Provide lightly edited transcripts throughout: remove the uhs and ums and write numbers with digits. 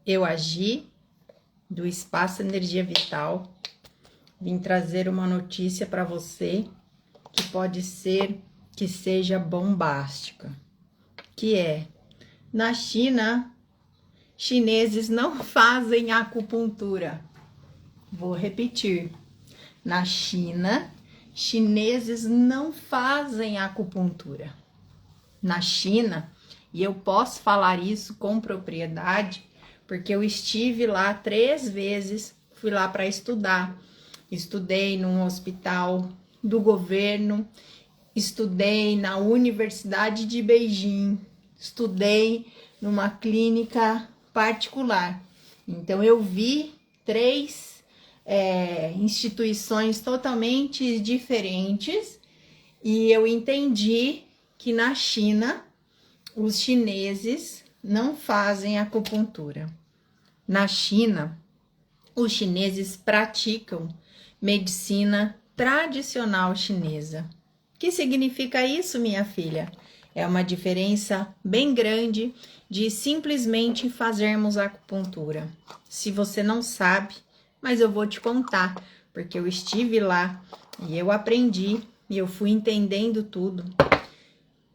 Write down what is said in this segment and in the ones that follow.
Eu Agi, do Espaço Energia Vital. Vim trazer uma notícia para você que pode ser que seja bombástica, que é, na China, chineses não fazem acupuntura. Vou repetir, na China, chineses não fazem acupuntura. Na China, e eu posso falar isso com propriedade, porque eu estive lá 3 vezes, fui lá para estudar. Estudei num hospital do governo, estudei na Universidade de Beijing, estudei numa clínica particular. Então, eu vi 3 instituições totalmente diferentes e eu entendi que na China, os chineses não fazem acupuntura. Na China, os chineses praticam medicina tradicional chinesa. O que significa isso, minha filha? É uma diferença bem grande de simplesmente fazermos acupuntura. Se você não sabe, mas eu vou te contar, porque eu estive lá e eu aprendi e eu fui entendendo tudo.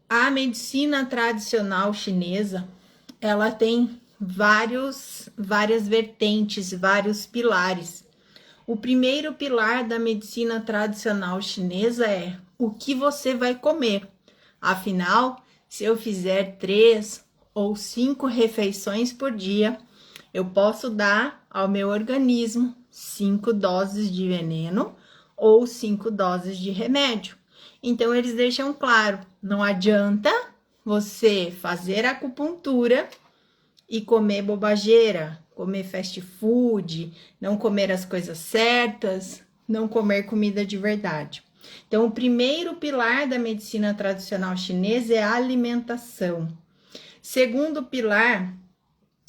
A medicina tradicional chinesa, ela tem várias vertentes, vários pilares. O primeiro pilar da medicina tradicional chinesa é o que você vai comer. Afinal, se eu fizer 3 ou 5 refeições por dia, eu posso dar ao meu organismo 5 doses de veneno ou 5 doses de remédio. Então, eles deixam claro, não adianta você fazer acupuntura e comer bobageira, comer fast food, não comer as coisas certas, não comer comida de verdade. Então, o primeiro pilar da medicina tradicional chinesa é a alimentação. Segundo pilar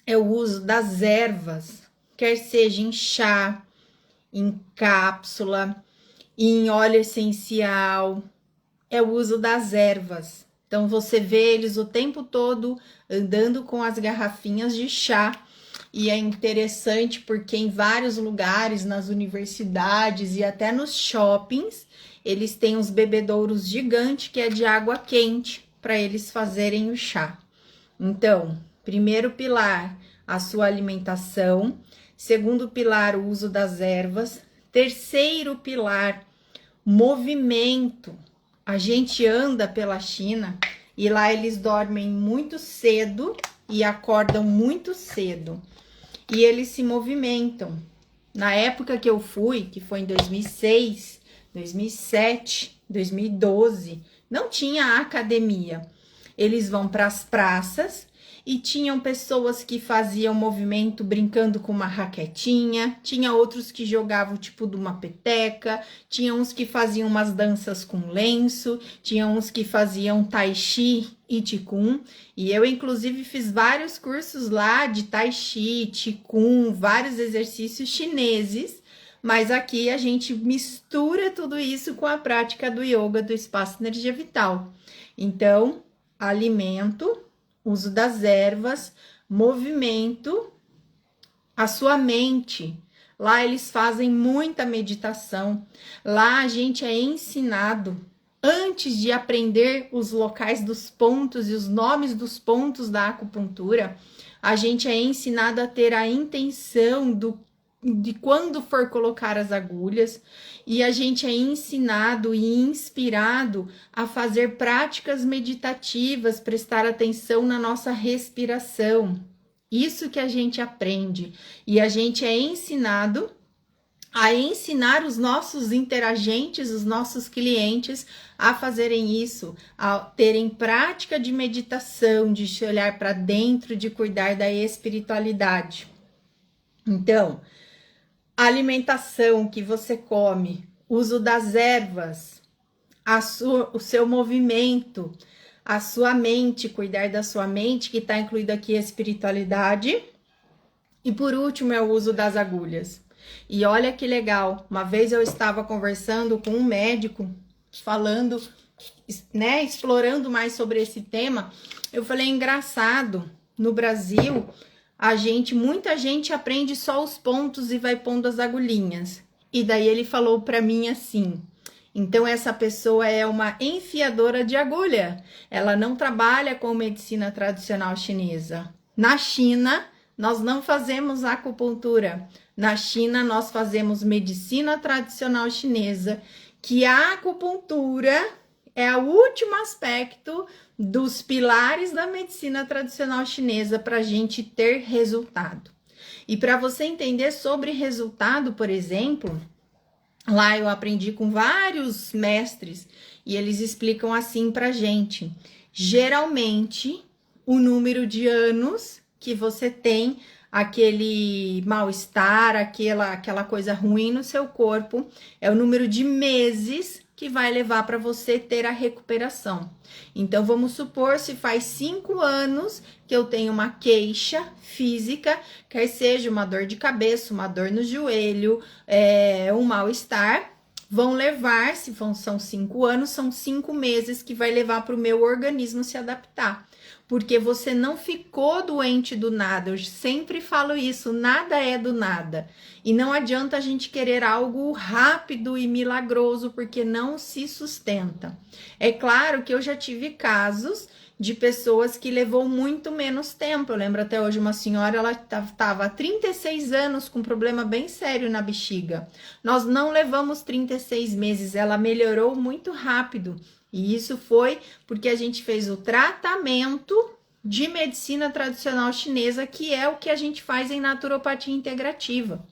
é o uso das ervas, quer seja em chá, em cápsula, em óleo essencial, é o uso das ervas. Então, você vê eles o tempo todo andando com as garrafinhas de chá. E é interessante porque em vários lugares, nas universidades e até nos shoppings, eles têm uns bebedouros gigantes que é de água quente para eles fazerem o chá. Então, primeiro pilar, a sua alimentação. Segundo pilar, o uso das ervas. Terceiro pilar, movimento. A gente anda pela China e lá eles dormem muito cedo e acordam muito cedo. E eles se movimentam. Na época que eu fui, que foi em 2006, 2007, 2012, não tinha academia. Eles vão para as praças e tinham pessoas que faziam movimento brincando com uma raquetinha, tinha outros que jogavam tipo de uma peteca, tinha uns que faziam umas danças com lenço, tinha uns que faziam tai chi e qigong, e eu inclusive fiz vários cursos lá de tai chi, qigong, vários exercícios chineses, mas aqui a gente mistura tudo isso com a prática do yoga do Espaço Energia Vital. Então, alimento, uso das ervas, movimento, a sua mente. Lá eles fazem muita meditação. Lá a gente é ensinado, antes de aprender os locais dos pontos e os nomes dos pontos da acupuntura, a gente é ensinado a ter a intenção de quando for colocar as agulhas, e a gente é ensinado e inspirado a fazer práticas meditativas, prestar atenção na nossa respiração. Isso que a gente aprende, e a gente é ensinado a ensinar os nossos interagentes, os nossos clientes a fazerem isso, a terem prática de meditação, de se olhar para dentro, de cuidar da espiritualidade. Então, a alimentação que você come, uso das ervas, o seu movimento, a sua mente, cuidar da sua mente, que está incluído aqui a espiritualidade. E por último é o uso das agulhas. E olha que legal, uma vez eu estava conversando com um médico, falando, né, explorando mais sobre esse tema. Eu falei, engraçado, no Brasil, muita gente aprende só os pontos e vai pondo as agulhinhas. E daí ele falou para mim assim: então essa pessoa é uma enfiadora de agulha. Ela não trabalha com medicina tradicional chinesa. Na China, nós não fazemos acupuntura. Na China, nós fazemos medicina tradicional chinesa, que a acupuntura é o último aspecto dos pilares da medicina tradicional chinesa para a gente ter resultado. E para você entender sobre resultado, por exemplo, lá eu aprendi com vários mestres e eles explicam assim pra gente. Geralmente, o número de anos que você tem aquele mal-estar, aquela coisa ruim no seu corpo, é o número de meses que vai levar para você ter a recuperação. Então, vamos supor, se faz 5 anos que eu tenho uma queixa física, quer seja uma dor de cabeça, uma dor no joelho, um mal-estar, vão levar, se são 5 anos, são 5 meses que vai levar para o meu organismo se adaptar. Porque você não ficou doente do nada. Eu sempre falo isso, nada é do nada. E não adianta a gente querer algo rápido e milagroso, porque não se sustenta. É claro que eu já tive casos de pessoas que levou muito menos tempo. Eu lembro até hoje uma senhora, ela estava há 36 anos com um problema bem sério na bexiga. Nós não levamos 36 meses, ela melhorou muito rápido. E isso foi porque a gente fez o tratamento de medicina tradicional chinesa, que é o que a gente faz em naturopatia integrativa.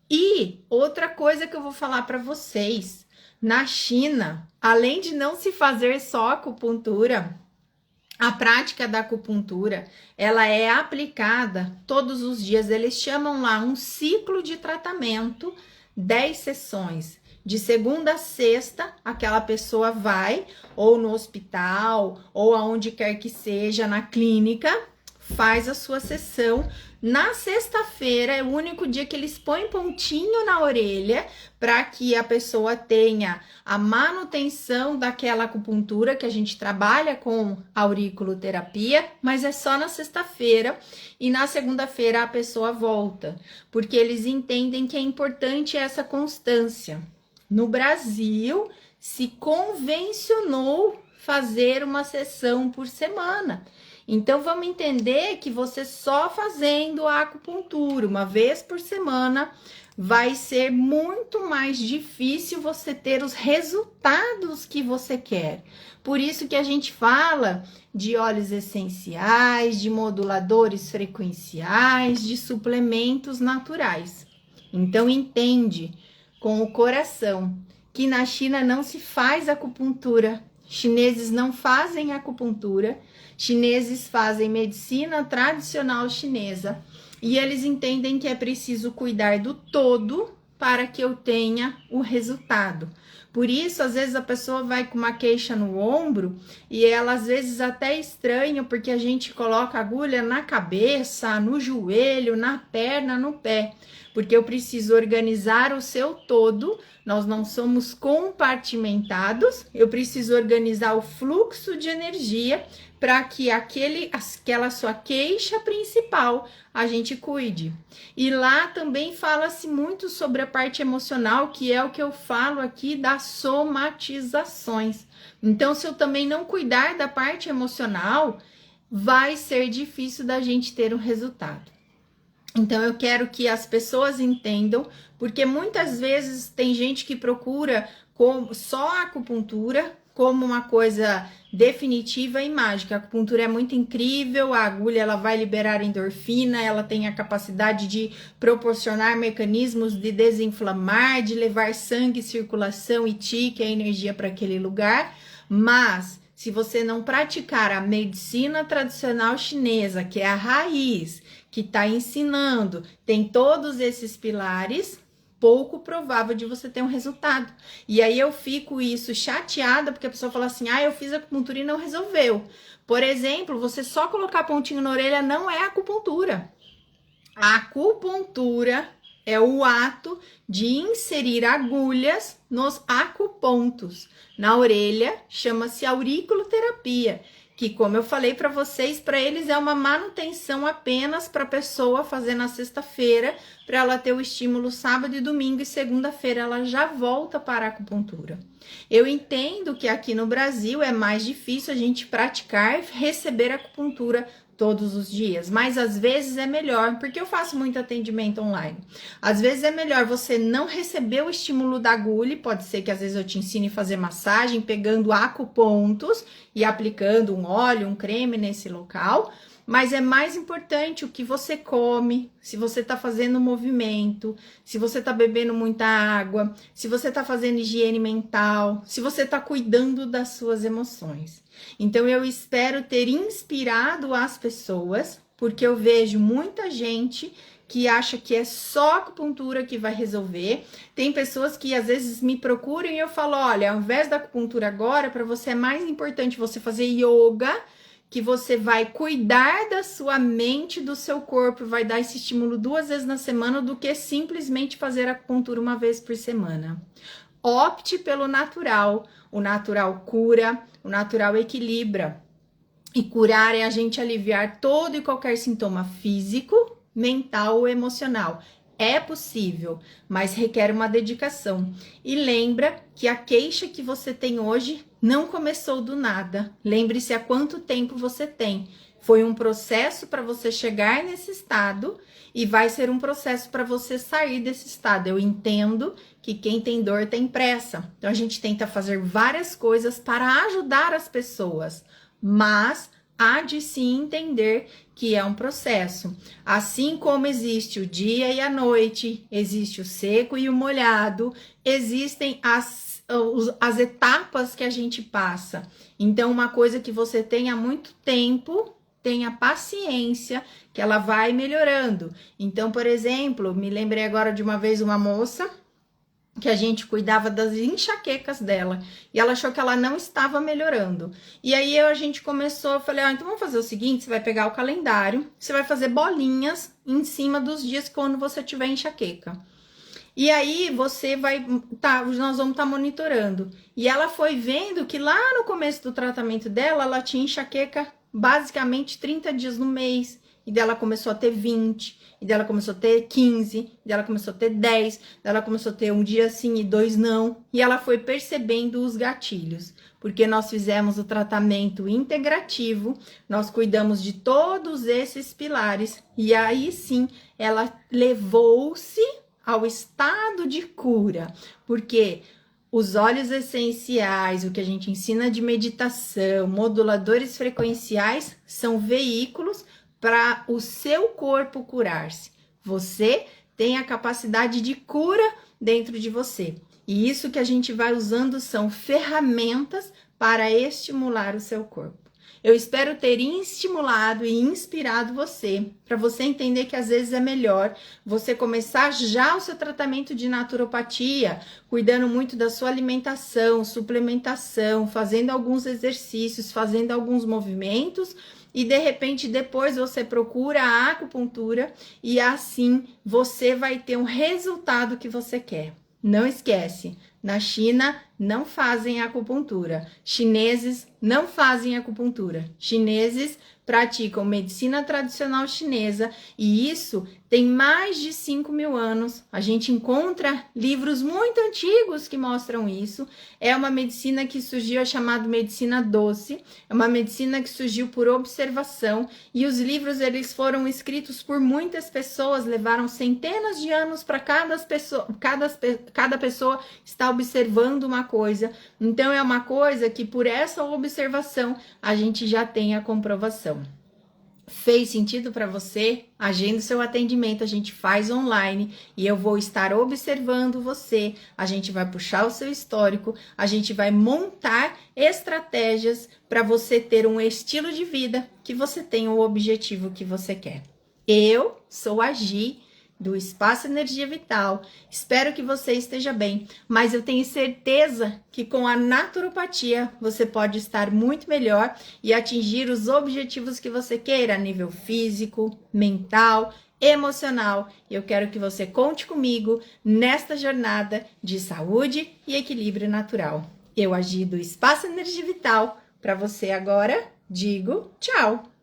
E outra coisa que eu vou falar para vocês, na China, além de não se fazer só acupuntura, a prática da acupuntura, ela é aplicada todos os dias. Eles chamam lá um ciclo de tratamento, 10 sessões. De segunda a sexta, aquela pessoa vai ou no hospital ou aonde quer que seja, na clínica, faz a sua sessão. Na sexta-feira é o único dia que eles põem pontinho na orelha para que a pessoa tenha a manutenção daquela acupuntura, que a gente trabalha com auriculoterapia, mas é só na sexta-feira, e na segunda-feira a pessoa volta, porque eles entendem que é importante essa constância. No Brasil, se convencionou fazer uma sessão por semana. Então, vamos entender que você só fazendo a acupuntura uma vez por semana vai ser muito mais difícil você ter os resultados que você quer. Por isso que a gente fala de óleos essenciais, de moduladores frequenciais, de suplementos naturais. Então, entende com o coração que na China não se faz acupuntura. Chineses não fazem acupuntura, chineses fazem medicina tradicional chinesa e eles entendem que é preciso cuidar do todo para que eu tenha o resultado. Por isso, às vezes a pessoa vai com uma queixa no ombro e ela às vezes até estranha porque a gente coloca agulha na cabeça, no joelho, na perna, no pé, porque eu preciso organizar o seu todo. Nós não somos compartimentados, eu preciso organizar o fluxo de energia para que aquela sua queixa principal a gente cuide. E lá também fala-se muito sobre a parte emocional, que é o que eu falo aqui das somatizações. Então, se eu também não cuidar da parte emocional, vai ser difícil da gente ter um resultado. Então, eu quero que as pessoas entendam, porque muitas vezes tem gente que procura só a acupuntura como uma coisa definitiva e mágica. A acupuntura é muito incrível, a agulha ela vai liberar endorfina, ela tem a capacidade de proporcionar mecanismos de desinflamar, de levar sangue, circulação e qi, que é a energia para aquele lugar, mas se você não praticar a medicina tradicional chinesa, que é a raiz, que está ensinando, tem todos esses pilares, pouco provável de você ter um resultado. E aí eu fico chateada, porque a pessoa fala assim, eu fiz acupuntura e não resolveu. Por exemplo, você só colocar pontinho na orelha não é acupuntura. A acupuntura é o ato de inserir agulhas nos acupontos. Na orelha, chama-se auriculoterapia. que, como eu falei para vocês, para eles é uma manutenção apenas para a pessoa fazer na sexta-feira, para ela ter o estímulo sábado e domingo, e segunda-feira ela já volta para a acupuntura. Eu entendo que aqui no Brasil é mais difícil a gente praticar e receber acupuntura todos os dias, mas às vezes é melhor, porque eu faço muito atendimento online. Às vezes é melhor você não receber o estímulo da agulha, pode ser que às vezes eu te ensine a fazer massagem, pegando acupontos e aplicando um óleo, um creme nesse local, mas é mais importante o que você come, se você tá fazendo movimento, se você tá bebendo muita água, se você tá fazendo higiene mental, se você tá cuidando das suas emoções. Então eu espero ter inspirado as pessoas, porque eu vejo muita gente que acha que é só acupuntura que vai resolver. Tem pessoas que às vezes me procuram e eu falo, olha, ao invés da acupuntura agora, para você é mais importante você fazer yoga, que você vai cuidar da sua mente, do seu corpo, vai dar esse estímulo 2 vezes na semana, do que simplesmente fazer acupuntura uma vez por semana. Opte pelo natural. O natural cura, o natural equilibra. E curar é a gente aliviar todo e qualquer sintoma físico, mental ou emocional. É possível, mas requer uma dedicação. E lembra que a queixa que você tem hoje não começou do nada. Lembre-se há quanto tempo você tem. Foi um processo para você chegar nesse estado e vai ser um processo para você sair desse estado. Eu entendo que quem tem dor tem pressa. Então a gente tenta fazer várias coisas para ajudar as pessoas, mas há de se entender que é um processo. Assim como existe o dia e a noite, existe o seco e o molhado, existem as etapas que a gente passa. Então, uma coisa que você tem há muito tempo, tenha paciência, que ela vai melhorando. Então, por exemplo, me lembrei agora de uma vez uma moça que a gente cuidava das enxaquecas dela, e ela achou que ela não estava melhorando. E aí a gente começou, eu falei, então vamos fazer o seguinte, você vai pegar o calendário, você vai fazer bolinhas em cima dos dias quando você tiver enxaqueca. E aí você vai, nós vamos estar monitorando. E ela foi vendo que lá no começo do tratamento dela, ela tinha enxaqueca basicamente 30 dias no mês, e dela começou a ter 20, e dela começou a ter 15, e dela começou a ter 10, dela começou a ter um dia sim e 2 não, e ela foi percebendo os gatilhos, porque nós fizemos o tratamento integrativo, nós cuidamos de todos esses pilares, e aí sim, ela levou-se ao estado de cura, porque os óleos essenciais, o que a gente ensina de meditação, moduladores frequenciais, são veículos para o seu corpo curar-se. Você tem a capacidade de cura dentro de você. E isso que a gente vai usando são ferramentas para estimular o seu corpo. Eu espero ter estimulado e inspirado você, para você entender que às vezes é melhor você começar já o seu tratamento de naturopatia, cuidando muito da sua alimentação, suplementação, fazendo alguns exercícios, fazendo alguns movimentos, e de repente depois você procura a acupuntura e assim você vai ter um resultado que você quer. Não esquece, na China não fazem acupuntura, chineses não fazem acupuntura, chineses praticam medicina tradicional chinesa e isso tem mais de 5.000 anos. A gente encontra livros muito antigos que mostram isso. É uma medicina que surgiu, é chamada medicina doce, é uma medicina que surgiu por observação e os livros eles foram escritos por muitas pessoas, levaram centenas de anos para cada pessoa estar observando uma coisa. Então é uma coisa que por essa observação a gente já tem a comprovação. Fez sentido para você? Agenda o seu atendimento, a gente faz online e eu vou estar observando você, a gente vai puxar o seu histórico, a gente vai montar estratégias para você ter um estilo de vida que você tenha o objetivo que você quer. Eu sou a Gi, do Espaço Energia Vital. Espero que você esteja bem, mas eu tenho certeza que com a naturopatia você pode estar muito melhor e atingir os objetivos que você queira a nível físico, mental, emocional. Eu quero que você conte comigo nesta jornada de saúde e equilíbrio natural. Eu agi do Espaço Energia Vital para você agora digo tchau!